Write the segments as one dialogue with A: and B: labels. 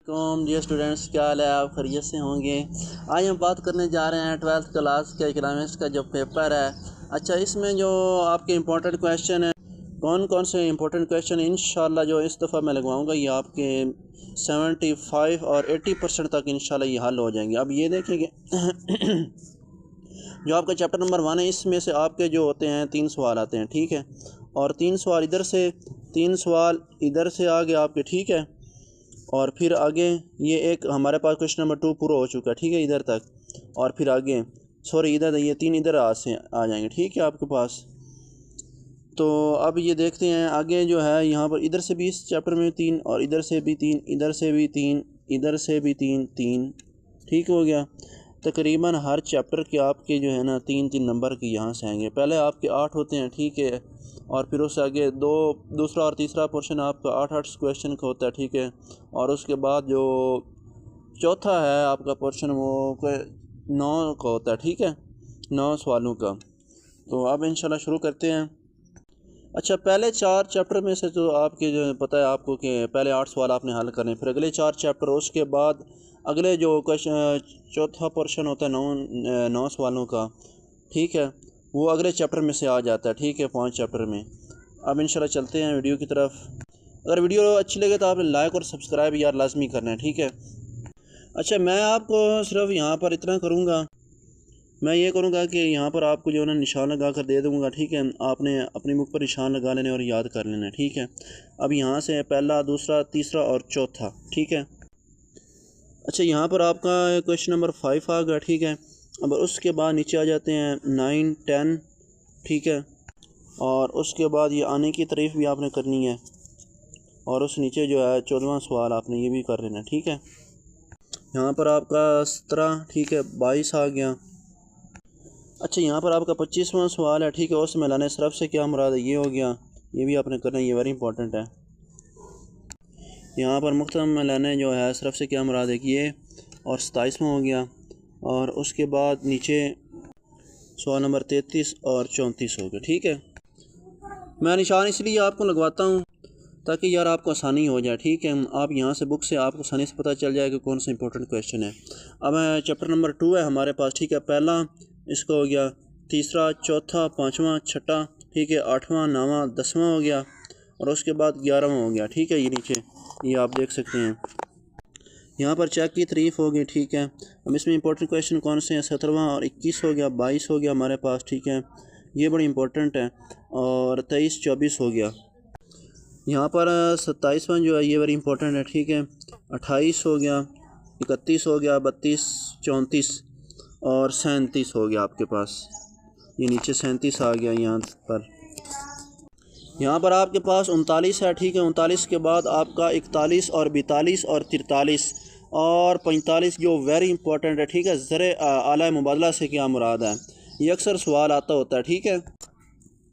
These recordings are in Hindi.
A: डियर स्टूडेंट्स, क्या हाल है? आप खैरियत से होंगे। आज हम बात करने जा रहे हैं 12th क्लास के इकनॉमिक्स का जो पेपर है। अच्छा, इसमें जो आपके इम्पोर्टेंट क्वेश्चन है, कौन कौन से इम्पोर्टेंट क्वेश्चन इंशाल्लाह जो इस दफ़ा मैं लगवाऊंगा, ये आपके 75 और 80% तक इंशाल्लाह ये हल हो जाएंगे। अब ये देखेंगे जो आपका चैप्टर नंबर 1 है, इसमें से आपके जो होते हैं 3 सवाल आते हैं, ठीक है। और 3 सवाल इधर से, 3 सवाल इधर से आगे आपके, ठीक है। और फिर आगे ये एक हमारे पास क्वेश्चन नंबर 2 पूरा हो चुका है, ठीक है, इधर तक। और फिर आगे सॉरी इधर ये 3 इधर से आ जाएंगे, ठीक है, आपके पास। तो अब ये देखते हैं आगे जो है, यहाँ पर इधर से भी इस चैप्टर में 3 और इधर से भी 3, इधर से भी 3, इधर से भी 3 3, ठीक हो गया। तकरीबन हर चैप्टर के आपके जो है ना 3 नंबर के यहाँ से आएंगे। पहले आपके 8 होते हैं, ठीक है। और फिर उससे आगे दूसरा और तीसरा पोर्शन आपका 8 क्वेश्चन का होता है, ठीक है। और उसके बाद जो चौथा है आपका पोर्शन वो 9 का होता है, ठीक है, 9 सवालों का। तो अब इंशाल्लाह शुरू करते हैं। अच्छा, पहले 4 चैप्टर में से तो आपके जो पता है आपको कि पहले 8 सवाल आपने हल करने, फिर अगले 4 चैप्टर, उसके बाद अगले जो क्वेश्चन चौथा पोर्शन होता है 9 सवालों का, ठीक है, वो अगले चैप्टर में से आ जाता है, ठीक है, 5 चैप्टर में। अब इंशाल्लाह चलते हैं वीडियो की तरफ। अगर वीडियो अच्छी लगे तो आपने लाइक और सब्सक्राइब यार लाजमी करना है, ठीक है। अच्छा, मैं आपको सिर्फ यहाँ पर इतना करूँगा, मैं ये करूँगा कि यहाँ पर आपको जो है ना निशान लगा कर दे दूँगा, ठीक है। आपने अपनी बुक पर निशान लगा लेने और याद कर लेना, ठीक है। अब यहाँ से पहला, दूसरा, तीसरा और चौथा, ठीक है। अच्छा, यहाँ पर आपका क्वेश्चन नंबर 5 आ गया, ठीक है। अब उसके बाद नीचे आ जाते हैं 9 10, ठीक है। और उसके बाद ये आने की तारीफ़ भी आपने करनी है। और उस नीचे जो है 14वां सवाल आपने ये भी कर लेना, ठीक है। यहाँ पर आपका 17, ठीक है, 22 आ गया। अच्छा, यहाँ पर आपका 25वां सवाल है, ठीक है, उसमें लाने सरफ से क्या मुराद है, ये हो गया, ये भी आपने करना है, ये वेरी इंपॉर्टेंट है। यहाँ पर मुख्तम में लाने जो है सरफ से क्या मुराद है कि ये, और 27वां हो गया। और उसके बाद नीचे सवाल नंबर 33 और 34 हो गया, ठीक है। मैं निशान इसलिए आपको लगवाता हूँ ताकि यार आपको आसानी हो जाए, ठीक है। आप यहाँ से बुक से आपको आसानी से पता चल जाए कि कौन सा इंपॉर्टेंट क्वेश्चन है। अब चैप्टर नंबर 2 है हमारे पास, ठीक है। पहला इसका हो गया, तीसरा, चौथा, 5वां, छठा, ठीक है, 8वां, 9वां, 10वां हो गया। और उसके बाद 11वां हो गया, ठीक है। ये नीचे ये आप देख सकते हैं, यहाँ पर चेक की तारीफ़ हो गई, ठीक है। अब इसमें इंपॉर्टेंट क्वेश्चन कौन से हैं, 17वां और 21 हो गया, 22 हो गया हमारे पास, ठीक है, ये बड़ी इंपॉर्टेंट है। और 23 24 हो गया। यहाँ पर 27वां जो है ये वेरी इंपॉर्टेंट है, ठीक है। 28 हो गया, 31 हो गया, 32 34 और 37 हो गया आपके पास। ये नीचे 37 आ गया यहाँ पर। यहाँ पर आपके पास 39 है, ठीक है। 39 के बाद आपका 41 और 42 और 43 और 45 जो वेरी इंपॉर्टेंट है, ठीक है। ज़र आला मुबादला से क्या मुराद है, ये अक्सर सवाल आता होता है, ठीक है।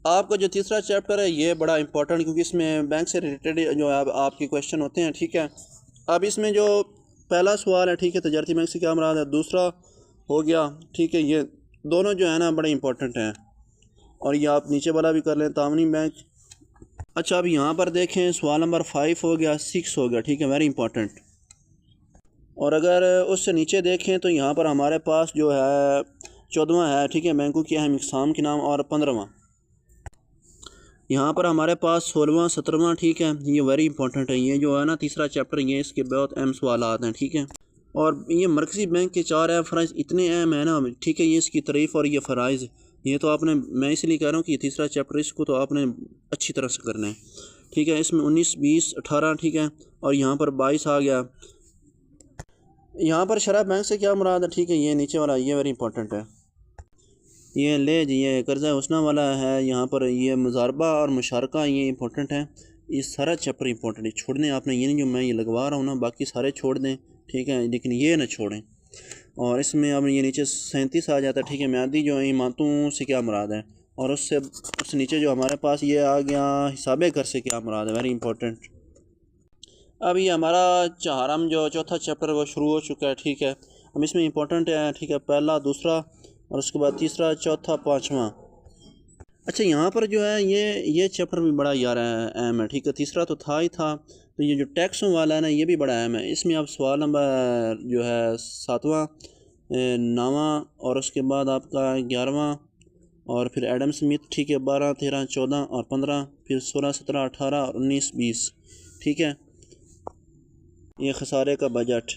A: आपका जो तीसरा चैप्टर है ये बड़ा इंपॉर्टेंट, क्योंकि इसमें बैंक से रिलेटेड जो है आपके क्वेश्चन होते हैं, ठीक है। अब इसमें जो पहला सवाल है, ठीक है, तजारती बैंक से क्या मुराद है, दूसरा हो गया, ठीक है। ये दोनों जो है ना बड़े इंपॉर्टेंट हैं। और ये आप नीचे वाला भी कर लें, तामनी बैंक। अच्छा, अब यहाँ पर देखें, सवाल नंबर 5 हो गया, 6 हो गया, ठीक है, वेरी इंपॉर्टेंट। और अगर उससे नीचे देखें तो यहाँ पर हमारे पास जो है 14वां है, ठीक है, बैंकों की अहम इक़साम के नाम। और 15वां यहाँ पर हमारे पास 16वां 17वां, ठीक है, ये वेरी इंपॉर्टेंट है। ये जो है ना तीसरा चैप्टर, ये इसके बहुत अहम सवाल आते हैं, ठीक है। और ये मरकज़ी बैंक के 4 अहम फ़राइज़ इतने अहम है ना, ठीक है, ये इसकी तारीफ़ और ये फ़राइज़, ये तो आपने, मैं इसलिए कह रहा हूँ कि ये तीसरा चैप्टर, इसको तो आपने अच्छी तरह से करना है, ठीक है। इसमें 19 20 18, ठीक है, और यहाँ पर 22 आ गया। यहाँ पर शरह बैंक से क्या मुराद है, ठीक है, ये नीचे वाला ये वेरी इंपॉर्टेंट है। ये ले जी, ये कर्ज़ा उसना वाला है। यहाँ पर ये मुजारबा और मुशारका, ये इंपॉर्टेंट है। ये सारा चैप्टर इंपॉर्टेंट है, छोड़ने आपने ये नहीं, जो मैं ये लगवा रहा हूँ ना, बाकी सारे छोड़ दें, ठीक है, लेकिन ये ना छोड़ें। और इसमें अब ये नीचे 37 आ जाता है, ठीक है, म्यादी जो है इमारतों से क्या मुराद है। और उससे नीचे जो हमारे पास ये आ गया, हिसाबे घर से क्या मुराद है, वेरी इंपॉर्टेंट। अब ये हमारा चाहरम जो चौथा चैप्टर वो शुरू हो चुका है, ठीक है। अब इसमें इंपॉर्टेंट है, ठीक है, पहला, दूसरा और उसके बाद तीसरा, चौथा, 5वां। अच्छा, यहाँ पर जो है ये चैप्टर भी बड़ा यार अहम है, ठीक है। तीसरा तो था ही था, तो ये जो टैक्सों वाला है ना, ये भी बड़ा अहम है। इसमें आप सवाल नंबर जो है 7वां, 9वां और उसके बाद आपका 11वां और फिर एडम स्मिथ, ठीक है, 12, 13, 14 और 15, फिर 16, 17, 18 और 19, 20, ठीक है, ये खसारे का बजट।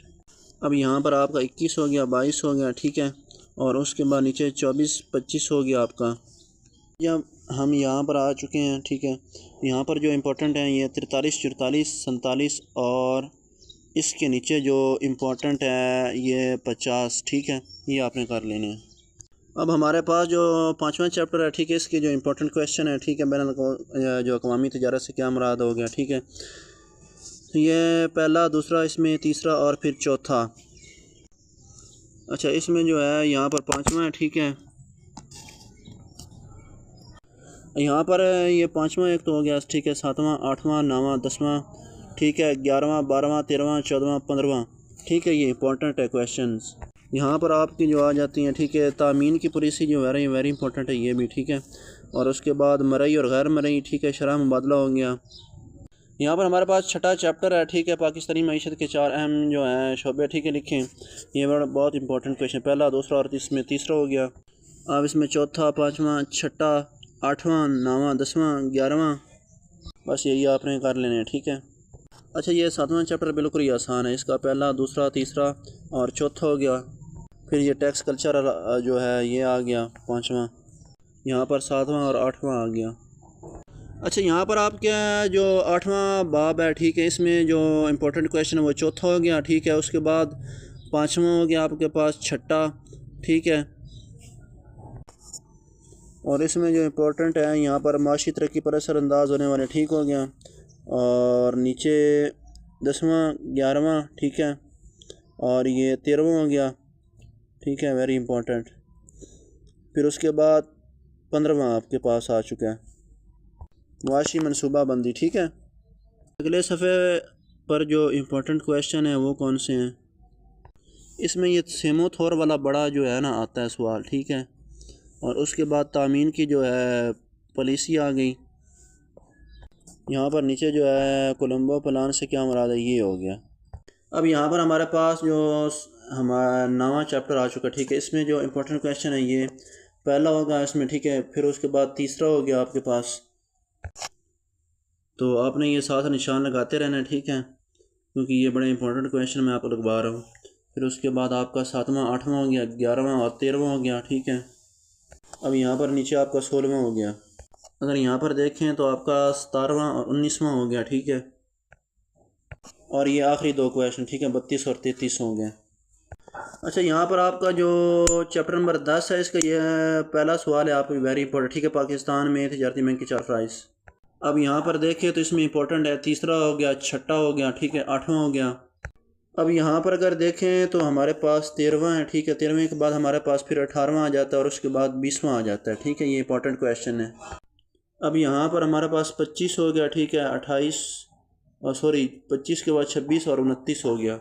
A: अब यहाँ पर आपका 21 हो गया, 22 हो गया, ठीक है, और उसके बाद नीचे 24, 25 हो गया आपका। जब हम यहाँ पर आ चुके हैं, ठीक है, यहाँ पर जो इम्पोर्टेंट हैं ये 43, 44, 47 और इसके नीचे जो इम्पोर्टेंट है ये 50, ठीक है, ये आपने कर लेने हैं। अब हमारे पास जो 5वां चैप्टर है, ठीक है, इसके जो इम्पोर्टेंट क्वेश्चन है, ठीक है, जो अक़वामी तिजारत से क्या मुराद हो गया, ठीक है, तो ये पहला, दूसरा, इसमें तीसरा और फिर चौथा। अच्छा, इसमें जो है यहाँ पर 5वां है, ठीक है, यहाँ पर ये 5वां एक तो हो गया, ठीक है, 7वां, 8वां, 9वां, 10वां, ठीक है, 11वां, 12वां, 13वां, 14वां, 15वां, ठीक है, ये इंपॉर्टेंट है क्वेश्चंस। यहाँ पर आपकी जो आ जाती हैं, ठीक है, तामीन की पॉलिसी जो वेरी इंपॉर्टेंट है ये भी, ठीक है, और उसके बाद मरई और गैर मरई, ठीक है, शरह मुबादला हो गया। यहाँ पर हमारे पास छठा चैप्टर है, ठीक है, पाकिस्तानी मईशत के 4 अहम जो हैं शोबे, ठीक है, लिखें। ये बहुत इंपॉर्टेंट क्वेश्चन, पहला, दूसरा और इसमें तीसरा हो गया। अब इसमें चौथा, 5वां, छठा, 8वां, 9वां, 10वां, 11वां, बस यही आपने कर लेने हैं, ठीक है। अच्छा, ये 7वां चैप्टर बिल्कुल ही आसान है, इसका पहला, दूसरा, तीसरा और चौथा हो गया। फिर ये टैक्स कल्चर जो है ये आ गया 5वां, यहाँ पर 7वां और 8वां आ गया। अच्छा, यहाँ पर आपके जो 8वां बाब है, ठीक है, इसमें जो इम्पोर्टेंट क्वेश्चन है वो चौथा हो गया, ठीक है, उसके बाद 5वां हो गया आपके पास छठा, ठीक है, और इसमें जो इम्पोर्टेंट है यहाँ पर माशी तरक्की पर असरअंदाज होने वाले, ठीक हो गया, और नीचे 10वां, 11वां, ठीक है, और ये 13वां हो गया, ठीक है, वेरी इंपॉर्टेंट। फिर उसके बाद 15वां आपके पास आ चुका है, वाशी मनसूबा बंदी, ठीक है। अगले सफ़े पर जो इम्पोर्टेंट क्वेश्चन है वो कौन से हैं, इसमें ये सेमोथोर वाला बड़ा जो है ना आता है सवाल, ठीक है, और उसके बाद तामीन की जो है पॉलिसी आ गई। यहाँ पर नीचे जो है कोलंबो प्लान से क्या मुराद है ये हो गया। अब यहाँ पर हमारे पास जो हमारा 9वां चैप्टर आ चुका, ठीक है, इसमें जो इम्पोर्टेंट क्वेश्चन है ये पहला होगा इसमें, ठीक है, फिर उसके बाद तीसरा हो गया आपके पास, तो आपने ये साथ निशान लगाते रहना है, ठीक है, क्योंकि ये बड़े इंपॉर्टेंट क्वेश्चन मैं आपको लगवा रहा हूँ। फिर उसके बाद आपका 7वां, 8वां हो गया, 11वां और 13वां हो गया, ठीक है। अब यहाँ पर नीचे आपका 16वां हो गया। अगर यहाँ पर देखें तो आपका 17वां और 19वां हो गया, ठीक है, और ये आखिरी 2 क्वेश्चन, ठीक है, 32 और 33 हो गए। अच्छा, यहाँ पर आपका जो चैप्टर नंबर 10 है, इसका ये पहला सवाल है आपको वेरी इंपॉर्टेंट, ठीक है, पाकिस्तान में तजारती बैंक की 4 प्राइस। अब यहाँ पर देखें तो इसमें इंपॉर्टेंट है, तीसरा हो गया, छठा हो गया, ठीक है, 8वां हो गया। अब यहाँ पर अगर देखें तो हमारे पास 13वां है, ठीक है, 13वें के बाद हमारे पास फिर 18वां आ जाता है और उसके बाद 20वां आ जाता है, ठीक है, ये इंपॉर्टेंट क्वेश्चन है। अब यहाँ पर हमारे पास 25 हो गया, ठीक है, 28 और 25 के बाद 26 और 29 हो गया।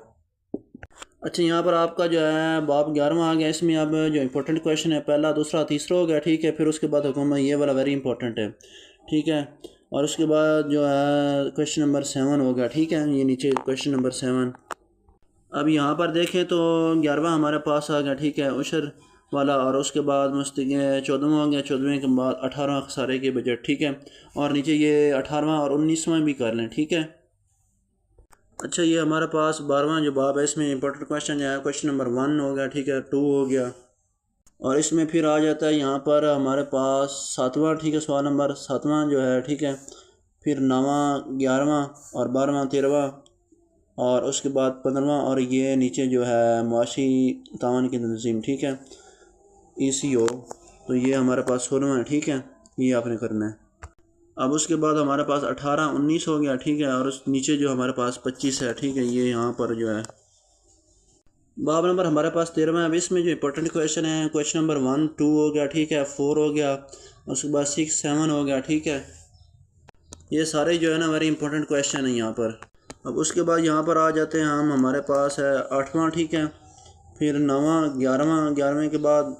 A: अच्छा, यहाँ पर आपका जो है बाब 11वां आ गया, इसमें अब जो इम्पोर्टेंट क्वेश्चन है पहला, दूसरा, तीसरा हो गया, ठीक है, फिर उसके बाद हुक्म ये वाला वेरी इंपॉर्टेंट है, ठीक है, और उसके बाद जो है क्वेश्चन नंबर 7 हो गया, ठीक है, ये नीचे क्वेश्चन नंबर 7। अब यहाँ पर देखें तो 11वां हमारे पास आ गया, ठीक है, उशर वाला, और उसके बाद मस्ती 14वां हो गया, 14वें के बाद 18वां खसारे के बजट, ठीक है, और नीचे ये 18वां और 19वां भी कर लें, ठीक है। अच्छा, ये हमारे पास 12वां जो बाब है, इसमें इंपॉर्टेंट क्वेश्चन जो है क्वेश्चन नंबर 1 हो गया, ठीक है, 2 हो गया, और इसमें फिर आ जाता है यहाँ पर हमारे पास 7वां, ठीक है, सवाल नंबर 7वां जो है, ठीक है, फिर 9वां, 11वां और 12वां, 13वां, और उसके बाद 15वां, और ये नीचे जो है मुआशी तावन की तंजीम, ठीक है, ECO, तो ये हमारे पास 16वां है, ठीक है, ये आपने करना है। अब उसके बाद हमारे पास 18, 19 हो गया, ठीक है, और उस नीचे जो हमारे पास 25 है, ठीक है, ये यहाँ पर जो है बाब नंबर हमारे पास 13वां है। अब इसमें जो इंपॉर्टेंट क्वेश्चन है क्वेश्चन नंबर 1, 2 हो गया, ठीक है, 4 हो गया, उसके बाद 6, 7 हो गया, ठीक है, ये सारे जो है ना वेरी इंपॉर्टेंट क्वेश्चन है यहाँ पर। अब उसके बाद यहाँ पर आ जाते हैं हम, हमारे पास है 8वां, ठीक है, फिर 9वां, 11वां, 11वें के बाद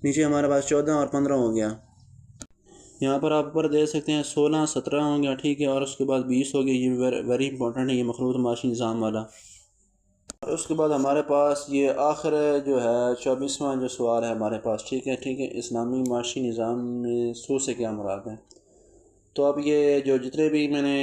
A: नीचे हमारे पास 14 और 15 हो गया। यहाँ पर आप ऊपर दे सकते हैं 16 17 हो गया, ठीक है, और उसके बाद 20 हो गया। ये वेरी इंपॉर्टेंट है, ये मखलूत माशी निज़ाम वाला। उसके बाद हमारे पास ये आखिर जो है 24वां जो सवाल है हमारे पास, ठीक है, ठीक है, इस्लामी माशी निज़ाम में सूद से क्या मुराद है। तो अब ये जो जितने भी मैंने